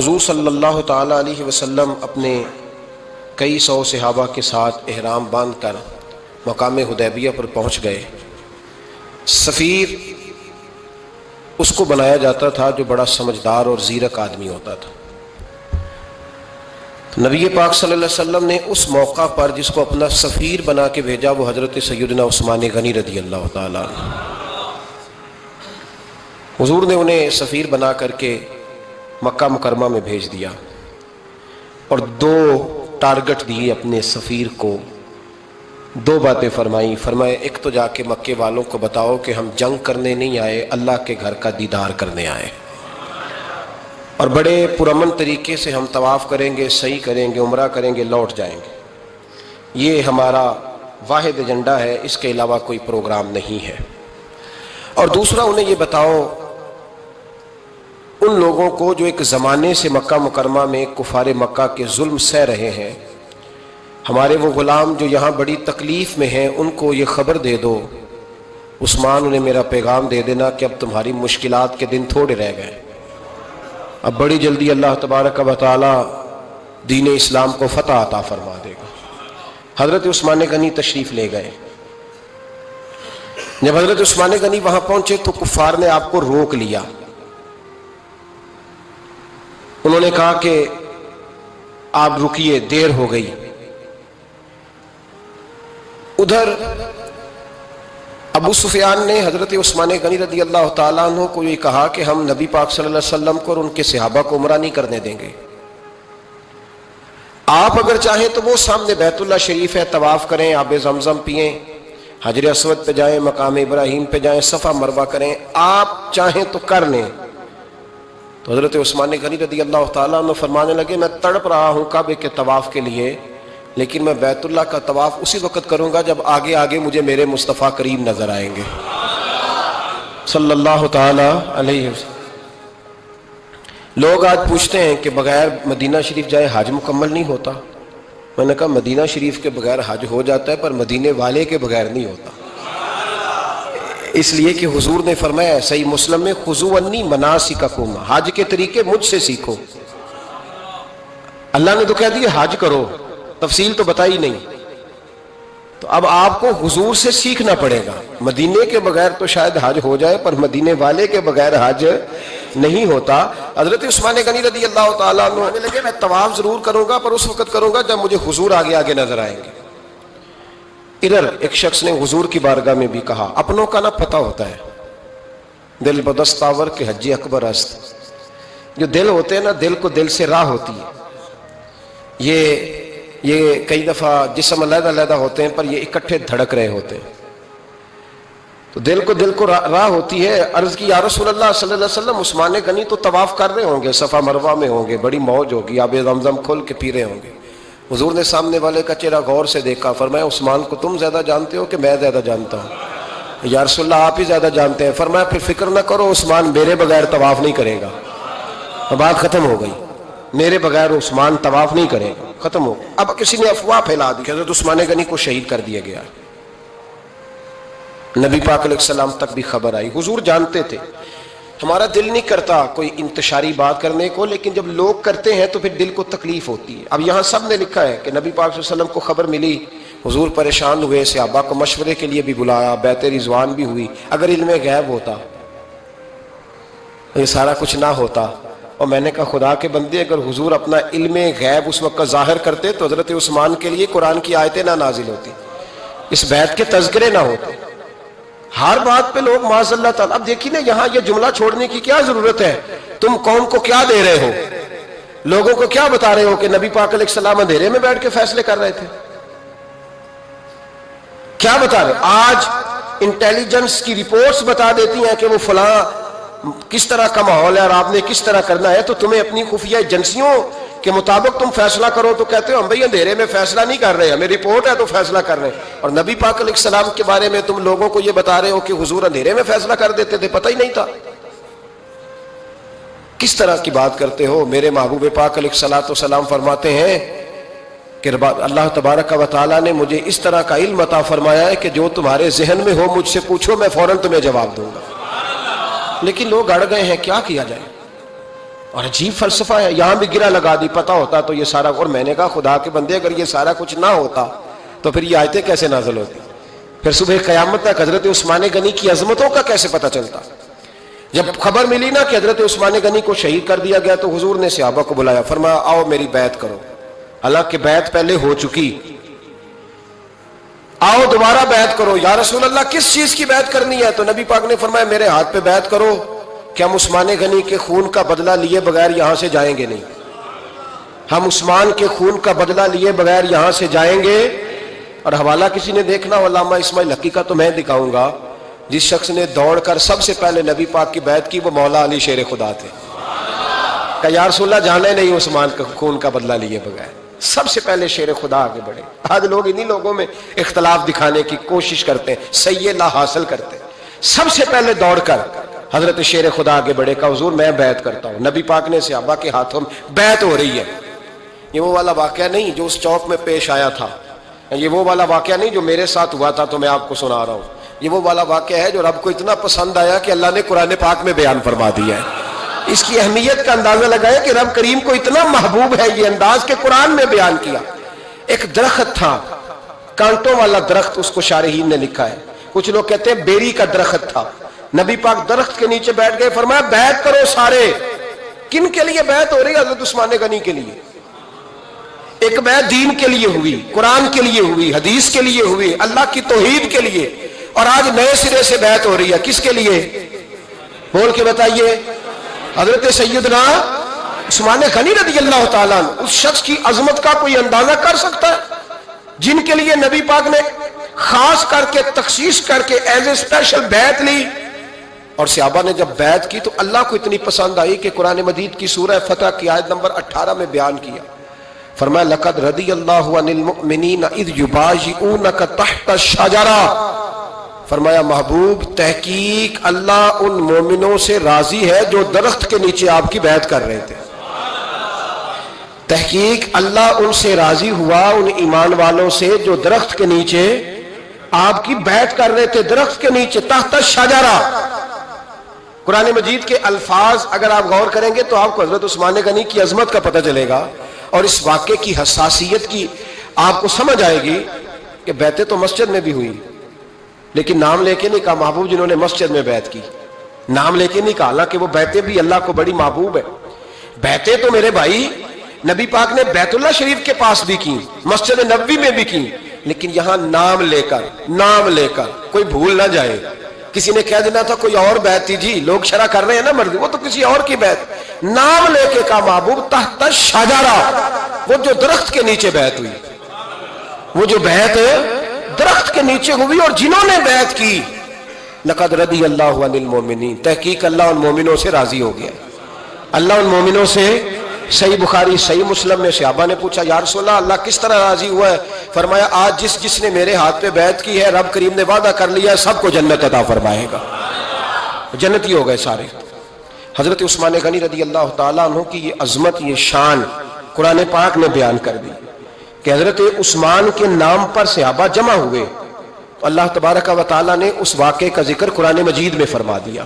حضور صلی اللہ تعالی علیہ وسلم اپنے کئی سو صحابہ کے ساتھ احرام باندھ کر مقام حدیبیہ پر پہنچ گئے۔ سفیر اس کو بنایا جاتا تھا جو بڑا سمجھدار اور زیرک آدمی ہوتا تھا۔ نبی پاک صلی اللہ علیہ وسلم نے اس موقع پر جس کو اپنا سفیر بنا کے بھیجا وہ حضرت سیدنا عثمان غنی رضی اللہ تعالیٰ عنہ۔ حضور نے انہیں سفیر بنا کر کے مکہ مکرمہ میں بھیج دیا اور دو ٹارگٹ دیے اپنے سفیر کو، دو باتیں فرمائیں ایک تو جا کے مکے والوں کو بتاؤ کہ ہم جنگ کرنے نہیں آئے، اللہ کے گھر کا دیدار کرنے آئے، اور بڑے پرامن طریقے سے ہم طواف کریں گے، سعی کریں گے، عمرہ کریں گے، لوٹ جائیں گے۔ یہ ہمارا واحد ایجنڈا ہے، اس کے علاوہ کوئی پروگرام نہیں ہے۔ اور دوسرا انہیں یہ بتاؤ ان لوگوں کو جو ایک زمانے سے مکہ مکرمہ میں کفار مکہ کے ظلم سہ رہے ہیں، ہمارے وہ غلام جو یہاں بڑی تکلیف میں ہیں، ان کو یہ خبر دے دو، عثمان انہیں میرا پیغام دے دینا کہ اب تمہاری مشکلات کے دن تھوڑے رہ گئے، اب بڑی جلدی اللہ تبارک و تعالی دین اسلام کو فتح عطا فرما دے گا۔ حضرت عثمان غنی تشریف لے گئے۔ جب حضرت عثمان غنی وہاں پہنچے تو کفار نے آپ کو روک لیا۔ انہوں نے کہا کہ آپ رکیے، دیر ہو گئی۔ ادھر ابو سفیان نے حضرت عثمان غنی رضی اللہ تعالیٰ عنہ کو یہ کہا کہ ہم نبی پاک صلی اللہ علیہ وسلم کو اور ان کے صحابہ کو عمرہ نہیں کرنے دیں گے، آپ اگر چاہیں تو وہ سامنے بیت اللہ شریف ہے، طواف کریں، آب زمزم پئیں، حجر اسود پہ جائیں، مقام ابراہیم پہ جائیں، صفا مروہ کریں، آپ چاہیں تو کر لیں۔ تو حضرت عثمان غنی رضی اللہ تعالیٰ عنہ فرمانے لگے میں تڑپ رہا ہوں کعبے کے طواف کے لیے، لیکن میں بیت اللہ کا طواف اسی وقت کروں گا جب آگے آگے مجھے میرے مصطفیٰ کریم نظر آئیں گے صلی اللہ تعالی علیہ وسلم۔ لوگ آج پوچھتے ہیں کہ بغیر مدینہ شریف جائے حج مکمل نہیں ہوتا۔ میں نے کہا مدینہ شریف کے بغیر حج ہو جاتا ہے پر مدینے والے کے بغیر نہیں ہوتا، اس لیے کہ حضور نے فرمایا صحیح مسلم میں خذوا عنی مناسککم، حج کے طریقے مجھ سے سیکھو۔ اللہ نے تو کہہ دیا حج کرو، تفصیل تو بتائی نہیں، تو اب آپ کو حضور سے سیکھنا پڑے گا۔ مدینے کے بغیر تو شاید حج ہو جائے پر مدینے والے کے بغیر حج نہیں ہوتا۔ حضرت عثمان غنی رضی اللہ تعالیٰ عنہ کہنے لگے میں طواف ضرور کروں گا پر اس وقت کروں گا جب مجھے حضور آگے آگے نظر آئیں گے۔ ادھر ایک شخص نے حضور کی بارگاہ میں بھی کہا، اپنوں کا نہ پتہ ہوتا ہے، دل بدستاور کے حجی اکبر است، جو دل ہوتے ہیں نا، دل کو دل سے راہ ہوتی ہے۔ یہ کئی دفعہ جسم علیحدہ علیحدہ ہوتے ہیں پر یہ اکٹھے دھڑک رہے ہوتے ہیں، تو دل کو راہ ہوتی ہے۔ عرض کی یا رسول اللہ صلی اللہ علیہ وسلم عثمان غنی تو طواف کر رہے ہوں گے، صفا مروہ میں ہوں گے، بڑی موج ہوگی، آب زمزم کھول کے پی رہے ہوں گے۔ حضور نے سامنے والے کا چہرہ غور سے دیکھا، فرمایا عثمان کو تم زیادہ جانتے ہو کہ میں زیادہ جانتا ہوں؟ یا رسول اللہ آپ ہی زیادہ جانتے ہیں۔ فرمایا پھر فکر نہ کرو، عثمان میرے بغیر طواف نہیں کرے گا۔ بات ختم ہو گئی، میرے بغیر عثمان طواف نہیں کرے گا، ختم ہو۔ اب کسی نے افواہ پھیلا دی کہ حضرت عثمان غنی کو شہید کر دیا گیا۔ نبی پاک علیہ السلام تک بھی خبر آئی، حضور جانتے تھے۔ ہمارا دل نہیں کرتا کوئی انتشاری بات کرنے کو، لیکن جب لوگ کرتے ہیں تو پھر دل کو تکلیف ہوتی ہے۔ اب یہاں سب نے لکھا ہے کہ نبی پاک صلی اللہ علیہ وسلم کو خبر ملی، حضور پریشان ہوئے، صحابہ کو مشورے کے لیے بھی بلایا، بیعت رضوان بھی ہوئی۔ اگر علم غیب ہوتا، یہ سارا کچھ نہ ہوتا، اور میں نے کہا خدا کے بندے اگر حضور اپنا علم غیب اس وقت ظاہر کرتے تو حضرت عثمان کے لیے قرآن کی آیتیں نہ نازل ہوتی، اس بیعت کے تذکرے نہ ہوتے۔ ہر بات پہ لوگ معاذ اللہ تعالیٰ۔ اب دیکھیے نا یہاں یہ جملہ چھوڑنے کی کیا ضرورت ہے؟ تم قوم کو کیا دے رہے ہو؟ لوگوں کو کیا بتا رہے ہو کہ نبی پاک علیہ السلام اندھیرے میں بیٹھ کے فیصلے کر رہے تھے؟ کیا بتا رہے؟ آج انٹیلیجنس کی رپورٹس بتا دیتی ہیں کہ وہ فلاں کس طرح کا ماحول ہے اور آپ نے کس طرح کرنا ہے، تو تمہیں اپنی خفیہ ایجنسیوں کے مطابق تم فیصلہ کرو تو کہتے ہو ہم بھئی اندھیرے میں فیصلہ نہیں کر رہے، ہمیں رپورٹ ہے تو فیصلہ کر رہے ہیں۔ اور نبی پاک علیہ السلام کے بارے میں تم لوگوں کو یہ بتا رہے ہو کہ حضور اندھیرے میں فیصلہ کر دیتے تھے، پتہ ہی نہیں تھا۔ کس طرح کی بات کرتے ہو؟ میرے محبوب پاک علیہ الصلوۃ والسلام فرماتے ہیں کہ اللہ تبارک و تعالیٰ نے مجھے اس طرح کا علم عطا فرمایا ہے کہ جو تمہارے ذہن میں ہو مجھ سے پوچھو، میں فوراً تمہیں جواب دوں گا۔ لیکن لوگ اڑ گئے ہیں، کیا کیا جائے؟ اور عجیب فلسفہ ہے، یہاں بھی گرا لگا دی، پتہ ہوتا تو یہ سارا. اور میں نے کہا خدا کے بندے اگر یہ سارا کچھ نہ ہوتا تو پھر یہ آیتیں کیسے نازل ہوتی؟ پھر صبح قیامت تک حضرت عثمان غنی کی عظمتوں کا کیسے پتہ چلتا؟ جب خبر ملی نا کہ حضرت عثمان غنی کو شہید کر دیا گیا تو حضور نے صحابہ کو بلایا، فرمایا آؤ میری بیعت کرو. حالانکہ بیعت پہلے ہو چکی، آؤ دوبارہ بیعت کرو. یا رسول اللہ کس چیز کی بیعت کرنی ہے؟ تو نبی پاک نے فرمایا میرے ہاتھ پہ بیعت کرو کہ ہم عثمان غنی کے خون کا بدلہ لیے بغیر یہاں سے جائیں گے نہیں. ہم عثمان کے خون کا بدلہ لیے بغیر یہاں سے جائیں گے. اور حوالہ کسی نے دیکھنا علامہ اسماعیل حقی کا تو میں دکھاؤں گا، جس شخص نے دوڑ کر سب سے پہلے نبی پاک کی بیعت کی وہ مولا علی شیر خدا تھے. کہ یا رسول اللہ جانے نہیں عثمان کے خون کا بدلہ لیے بغیر. سب سے پہلے شیر خدا آگے بڑھے. آج لوگ انہی لوگوں میں اختلاف دکھانے کی کوشش کرتے ہیں، صحیح لا حاصل کرتے ہیں. سب سے پہلے دوڑ کر حضرت شیر خدا آگے بڑھے کہ حضور میں بیعت کرتا ہوں. نبی پاک نے صحابہ کے ہاتھوں میں بیعت ہو رہی ہے. یہ وہ والا واقعہ نہیں جو اس چوک میں پیش آیا تھا، یہ وہ والا واقعہ نہیں جو میرے ساتھ ہوا تھا تو میں آپ کو سنا رہا ہوں. یہ وہ والا واقعہ ہے جو رب کو اتنا پسند آیا کہ اللہ نے قرآن پاک میں بیان فرما دیا ہے. اس کی اہمیت کا اندازہ لگائے کہ رب کریم کو اتنا محبوب ہے یہ انداز کہ قرآن میں بیان کیا. ایک درخت تھا، کانٹوں والا درخت، اس کو شارحین نے لکھا ہے. کچھ لوگ کہتے ہیں بیری کا درخت تھا. نبی پاک درخت کے نیچے بیٹھ گئے، فرمایا بیعت کرو سارے. کن کے لیے بیعت ہو رہی ہے؟ حضرت عثمان غنی کے لیے. ایک بیعت دین کے لیے ہوئی، قرآن کے لیے ہوئی، حدیث کے لیے ہوئی، اللہ کی توحید کے لیے. اور آج نئے سرے سے بیعت ہو رہی ہے. کس کے لیے؟ بول کے بتائیے. حضرت سیدنا عثمان غنی رضی اللہ تعالیٰ عنہ. اس شخص کی عظمت کا کوئی اندازہ کر سکتا ہے جن کے لیے نبی پاک نے خاص کر کے تخصیص کر کے ایز اے اسپیشل بیعت لی. اور صحابہ نے جب بیعت کی تو اللہ کو اتنی پسند آئی کہ قرآن مجید کی سورہ فتح کی آیت نمبر 18 میں بیان کیا. فرمایا لقد رضی اللہ عن المؤمنین اذ یبایعونک تحت الشجرہ. فرمایا محبوب تحقیق اللہ ان مومنوں سے راضی ہے جو درخت کے نیچے آپ کی بیعت کر رہے تھے. تحقیق اللہ ان سے راضی ہوا، ان ایمان والوں سے جو درخت کے نیچے آپ کی بیعت کر رہے تھے. درخت کے نیچے تحت الشجرہ. قرآن مجید کے الفاظ اگر آپ غور کریں گے تو آپ کو حضرت عثمان غنی کی عظمت کا پتہ چلے گا اور اس واقعے کی حساسیت کی آپ کو سمجھ آئے گی کہ بیعتیں تو مسجد میں بھی ہوئی لیکن نام لے کے نہیں کہا محبوب جنہوں نے مسجد میں بیعت کی. نام لے کے نہیں کہا، حالانکہ وہ بیعتیں بھی اللہ کو بڑی محبوب ہے. بیعتیں تو میرے بھائی نبی پاک نے بیت اللہ شریف کے پاس بھی کی، مسجد نبوی میں بھی کی، لیکن یہاں نام لے کر کوئی بھول نہ جائے. کسی نے کہہ دینا تھا کوئی اور بیعت تھی جی، لوگ شرح کر رہے ہیں نا مرضی، وہ تو کسی اور کی بیعت. نام لے کے کہا محبوب تحت الشجرہ. وہ جو درخت کے نیچے بیعت ہوئی، وہ جو بیعت درخت کے نیچے ہوئی اور جنہوں نے بیعت کی لقد رضی اللہ عن المؤمنین. تحقیق اللہ ان مومنوں سے راضی ہو گیا. اللہ ان مومنوں سے. صحیح بخاری صحیح مسلم میں صحابہ نے پوچھا یا رسول اللہ اللہ کس طرح راضی ہوا ہے؟ فرمایا آج جس نے میرے ہاتھ پہ بیعت کی ہے رب کریم نے وعدہ کر لیا سب کو جنت عطا فرمائے گا. جنتی ہو گئے سارے. حضرت عثمان غنی رضی اللہ تعالیٰ عنہ کی یہ عظمت، یہ شان قرآن پاک نے بیان کر دی کہ حضرت عثمان کے نام پر صحابہ جمع ہوئے. اللہ تبارک و تعالیٰ نے اس واقعے کا ذکر قرآن مجید میں فرما دیا.